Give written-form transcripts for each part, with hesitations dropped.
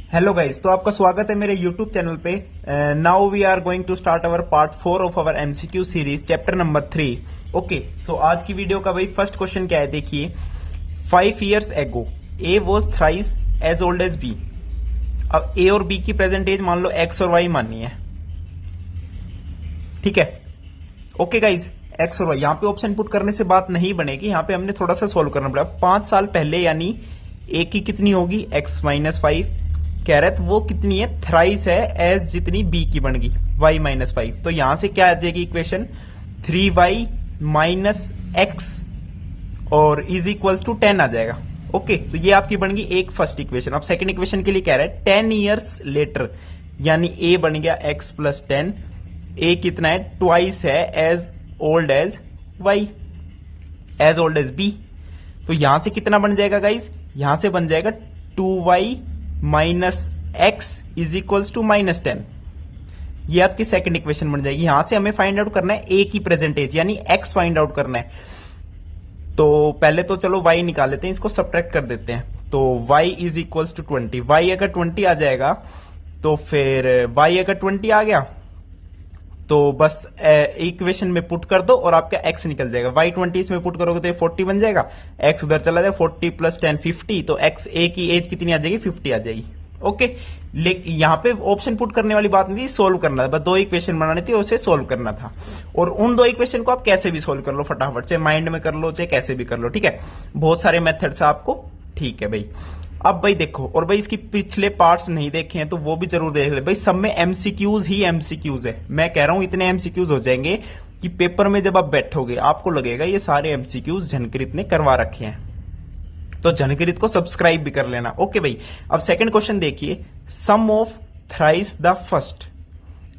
Hello guys, तो आपका स्वागत है मेरे यूट्यूब चैनल पे। Now we are going to start our part 4 of our MCQ series chapter number 3। Okay, so आज की वीडियो का भाई फर्स्ट क्वेश्चन क्या है, देखिए। 5 years ago A was thrice as old as B. अब ए और बी की प्रेजेंट एज मान लो एक्स और वाई माननी है, ठीक है। ओके गाइज, एक्स और वाई यहाँ पे ऑप्शन पुट करने से बात नहीं बनेगी, यहाँ पे हमने थोड़ा सा सोल्व करना पड़ेगा। 5 साल पहले यानी ए की कितनी होगी, एक्स माइनस 5 कह रहे, तो वो कितनी है, थ्राइस है एज जितनी बी की बन गई, वाई माइनस 5। तो यहां से क्या आ जाएगी इक्वेशन, 3y माइनस एक्स और इज इक्वल्स टू 10 आ जाएगा। ओके, तो ये आपकी बन गई एक फर्स्ट इक्वेशन। अब सेकंड इक्वेशन के लिए कह रहा है 10 years लेटर, यानी ए बन गया x प्लस 10। ए कितना है, ट्वाइस है as old as Y, as old as B. तो यहां से कितना बन जाएगा गाइज, यहां से बन जाएगा 2y minus x is equals to minus 10। ये आपकी सेकंड इक्वेशन बन जाएगी। यहां से हमें फाइंड आउट करना है ए की प्रेजेंटेज, यानी एक्स फाइंड आउट करना है। तो पहले तो चलो y निकाल लेते हैं, इसको सब्ट्रैक्ट कर देते हैं। तो y is equals to 20। y अगर 20 आ जाएगा तो फिर y अगर 20 आ गया तो बस इक्वेशन में पुट कर दो और आपका x निकल जाएगा। y 20 इसमें पुट करोगे तो ये 40 बन जाएगा, x उधर चला जाएगा, 40 प्लस 10 50। तो x a की एज कितनी आ जाएगी, 50 आ जाएगी। ओके, लेकिन यहाँ पे ऑप्शन पुट करने वाली बात नहीं थी, सोल्व करना था, बस 2 इक्वेशन बनानी थी, उसे सोल्व करना था। और उन 2 इक्वेशन को आप कैसे भी सोल्व कर लो फटाफट, चाहे माइंड में कर लो चाहे कैसे भी कर लो, ठीक है। बहुत सारे मेथड्स आपको, ठीक है भाई। अब भाई देखो, और भाई इसकी पिछले पार्ट्स नहीं देखे हैं तो वो भी जरूर देख ले भाई। सब में एमसीक्यूज ही एमसीक्यूज है। मैं कह रहा हूं इतने एमसीक्यूज हो जाएंगे कि पेपर में जब आप बैठोगे आपको लगेगा ये सारे एमसीक्यूज झनकृत ने करवा रखे हैं। तो झनकृत को सब्सक्राइब भी कर लेना। ओके भाई, अब सेकंड क्वेश्चन देखिए। Sum of thrice the first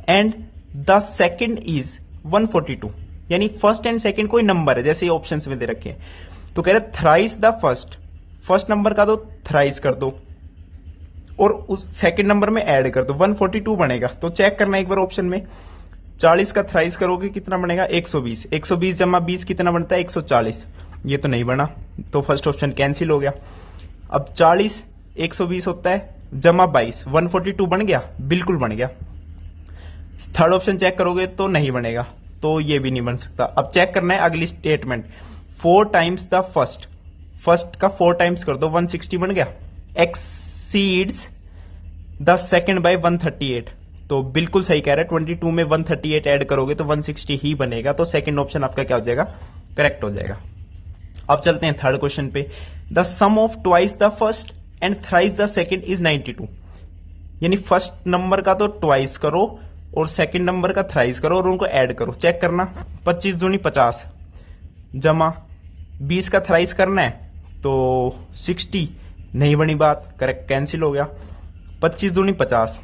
and the second is 142, यानी फर्स्ट एंड सेकंड कोई नंबर है, जैसे ऑप्शंस में दे रखे हैं। तो कह रहे थ्राइस द फर्स्ट नंबर का दो थ्राइस कर दो और उस सेकंड नंबर में ऐड कर दो, 142 बनेगा। तो चेक करना एक बार ऑप्शन में, 40 का थ्राइस करोगे कितना बनेगा, 120। 120 जमा 20 कितना बनता है, 140। ये तो नहीं बना, तो फर्स्ट ऑप्शन कैंसिल हो गया। अब 40 120 होता है जमा 22, 142 बन गया, बिल्कुल बन गया। थर्ड ऑप्शन चेक करोगे तो नहीं बनेगा, तो ये भी नहीं बन सकता। अब चेक करना है अगली स्टेटमेंट, 4 टाइम्स द फर्स्ट का 4 टाइम्स कर दो, 160 बन गया। एक्सीड्स द सेकंड बाय 138, तो बिल्कुल सही कह रहा है, 22 में 138 ऐड करोगे तो 160 ही बनेगा। तो सेकंड ऑप्शन आपका क्या हो जाएगा, करेक्ट हो जाएगा। अब चलते हैं थर्ड क्वेश्चन पे। The sum of twice the first and thrice the second is 92, यानी फर्स्ट नंबर का तो ट्वाइस करो और सेकंड नंबर का थ्राइस करो और उनको ऐड करो। चेक करना, 25 दूनी 50 जमा 20 का थ्राइस करना है तो 60, नहीं बनी बात, करेक्ट कैंसिल हो गया। 25 दूनी 50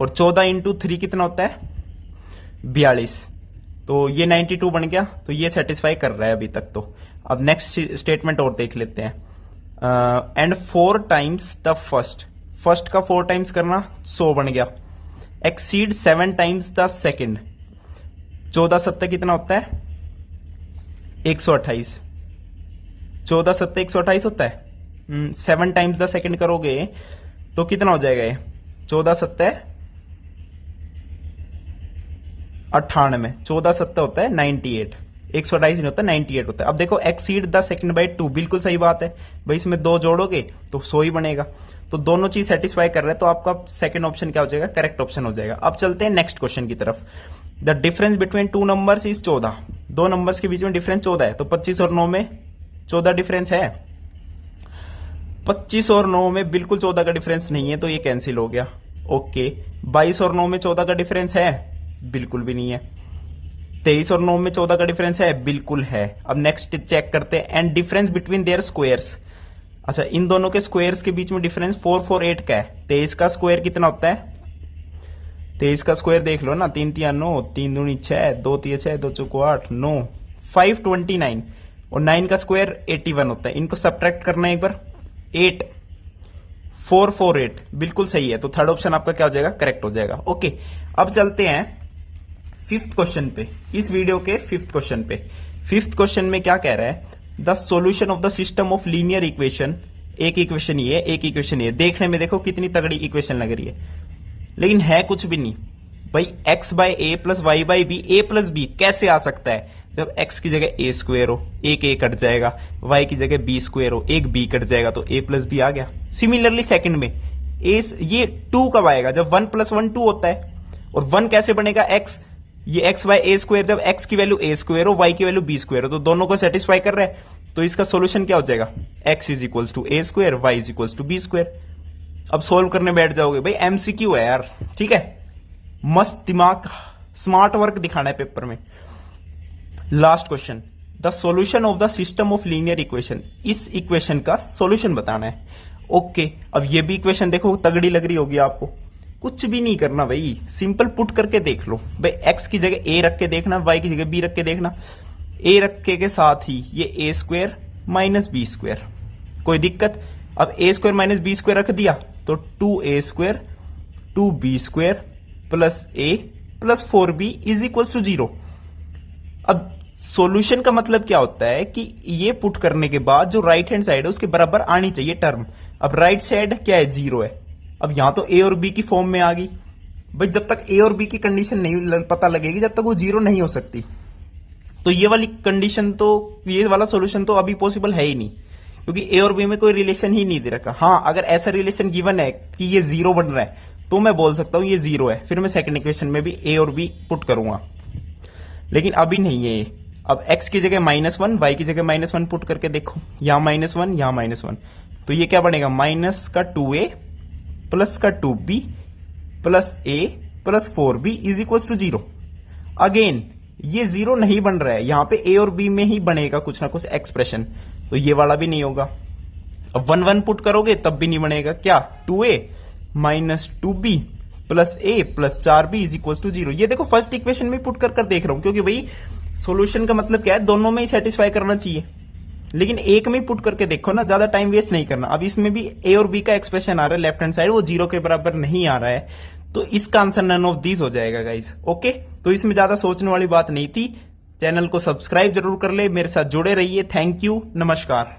और 14 इंटू 3 कितना होता है, 42। तो ये 92 बन गया, तो ये सेटिस्फाई कर रहा है अभी तक। तो अब नेक्स्ट स्टेटमेंट और देख लेते हैं। एंड 4 टाइम्स द फर्स्ट का 4 टाइम्स करना 100 बन गया। एक्सीड 7 टाइम्स द सेकंड, 14 7 कितना होता है, 128। 14 7 128 होता है। 7 टाइम्स द सेकंड करोगे तो कितना हो जाएगा ये, 14 7 98, 14 7 होता है 98, 128 नहीं होता 98 होता है। अब देखो एक्सीड द सेकंड बाय 2, बिल्कुल सही बात है भाई, इसमें 2 जोड़ोगे तो 100 ही बनेगा। तो दोनों चीज सेटिस्फाई कर रहे हैं, तो आपका सेकंड ऑप्शन क्या हो जाएगा, करेक्ट ऑप्शन हो जाएगा। अब चलते हैं नेक्स्ट क्वेश्चन की तरफ। The difference between 2 numbers is 14, 2 numbers के बीच में डिफरेंस 14 है, तो 25 और 9 में 14 डिफरेंस है। 25 और 9 में बिल्कुल 14 का डिफरेंस नहीं है, तो ये कैंसिल हो गया। ओके, 22 और 9 में 14 का डिफरेंस है, बिल्कुल भी नहीं है। 23 और 9 में 14 का डिफरेंस है, बिल्कुल है। अब नेक्स्ट चेक करते हैं, and difference between their squares. अच्छा, इन दोनों के स्क्वायर्स के बीच में डिफरेंस 448 का है। 23 का स्क्वायर कितना होता है, 23 का स्क्वायर देख लो ना, 3 3 9, 3 दूनी 6, 2 3 6, 2 चौको 8, 9, 529 और 9 का स्क्वायर 81 होता है। इनको सब्ट्रैक्ट करना है एक बार, 8 448 बिल्कुल सही है। तो थर्ड ऑप्शन आपका क्या हो जाएगा, करेक्ट हो जाएगा। ओके, अब चलते हैं फिफ्थ क्वेश्चन पे, इस वीडियो के फिफ्थ क्वेश्चन पे। फिफ्थ क्वेश्चन में क्या कह रहा है, the solution of the system of linear equation एक इक्वेशन ये है, एक इक्वेशन ये। देखने में देखो कितनी तगड़ी इक्वेशन लग रही है, लेकिन है कुछ भी नहीं भाई। x by A plus Y by B, A plus B कैसे आ सकता है जब x की जगह ए स्क्वेयर हो, एक ए कट जाएगा, y की जगह बी स्क्वेयर हो, एक बी कट जाएगा, तो ए प्लस बी आ गया। सिमिलरली सेकंड में ये 2 कब आएगा जब 1 प्लस 1 2 होता है, और 1 कैसे बनेगा x, ये x बाय ए स्क्वेयर, जब x की वैल्यू ए स्क्वेयर हो, y की वैल्यू बी स्क्वेयर हो, तो दोनों को सेटिस्फाई कर रहा है। तो इसका सोल्यूशन क्या हो जाएगा, x is equals to A square, Y is equals to B square. अब सोल्व करने बैठ जाओगे भाई, एमसीक्यू है यार, ठीक है, मस्त दिमाग, स्मार्ट वर्क दिखाना है पेपर में। Last question, the solution of the system of linear equation, इस इक्वेशन का सॉल्यूशन बताना है। ओके, अब ये भी इक्वेशन देखो तगड़ी लग रही होगी आपको, कुछ भी नहीं करना भाई, सिंपल पुट करके देख लो भाई। x की जगह a रख के देखना, y की जगह b रख के देखना, a रखे के साथ ही ये a square minus B square, कोई दिक्कत। अब a square minus B square रख दिया तो 2a square 2b square plus a plus 4b is equal to 0। अब सॉल्यूशन का मतलब क्या होता है कि ये पुट करने के बाद जो राइट हैंड साइड है उसके बराबर आनी चाहिए टर्म। अब राइट साइड क्या है, 0 है। अब यहां तो ए और बी की फॉर्म में आ गई भाई, जब तक ए और बी की कंडीशन नहीं पता लगेगी जब तक वो 0 नहीं हो सकती। तो ये वाली कंडीशन तो, ये वाला सॉल्यूशन तो अभी पॉसिबल है ही नहीं, क्योंकि ए और बी में कोई रिलेशन ही नहीं दे रखा। हाँ, अगर ऐसा रिलेशन गिवन है कि ये 0 बन रहा है तो मैं बोल सकता हूं ये 0 है, फिर मैं सेकंड इक्वेशन में भी ए और बी पुट करूंगा, लेकिन अभी नहीं है ये। अब x की जगह -1, y की जगह -1 पुट करके देखो, यहां -1 यहां -1, तो ये क्या बनेगा, माइनस का 2a प्लस का 2b plus a plus 4b is equal to 0। Again ये 0 नहीं बन रहा है, यहां पे a और b में ही बनेगा कुछ ना कुछ एक्सप्रेशन, तो ये वाला भी नहीं होगा। अब 1 1 पुट करोगे तब भी नहीं बनेगा, क्या, 2a minus 2b plus a plus 4b is equal to 0। ये देखो फर्स्ट इक्वेशन में पुट कर देख रहा हूं, क्योंकि भाई सॉल्यूशन का मतलब क्या है, दोनों में ही सेटिस्फाई करना चाहिए, लेकिन एक में पुट करके देखो ना, ज्यादा टाइम वेस्ट नहीं करना। अब इसमें भी ए और बी का एक्सप्रेशन आ रहा है लेफ्ट हैंड साइड, वो 0 के बराबर नहीं आ रहा है, तो इसका आंसर नन ऑफ दीज हो जाएगा गाइस। ओके, तो इसमें ज्यादा सोचने वाली बात नहीं थी। चैनल को सब्सक्राइब जरूर कर ले, मेरे साथ जुड़े रहिए। थैंक यू, नमस्कार।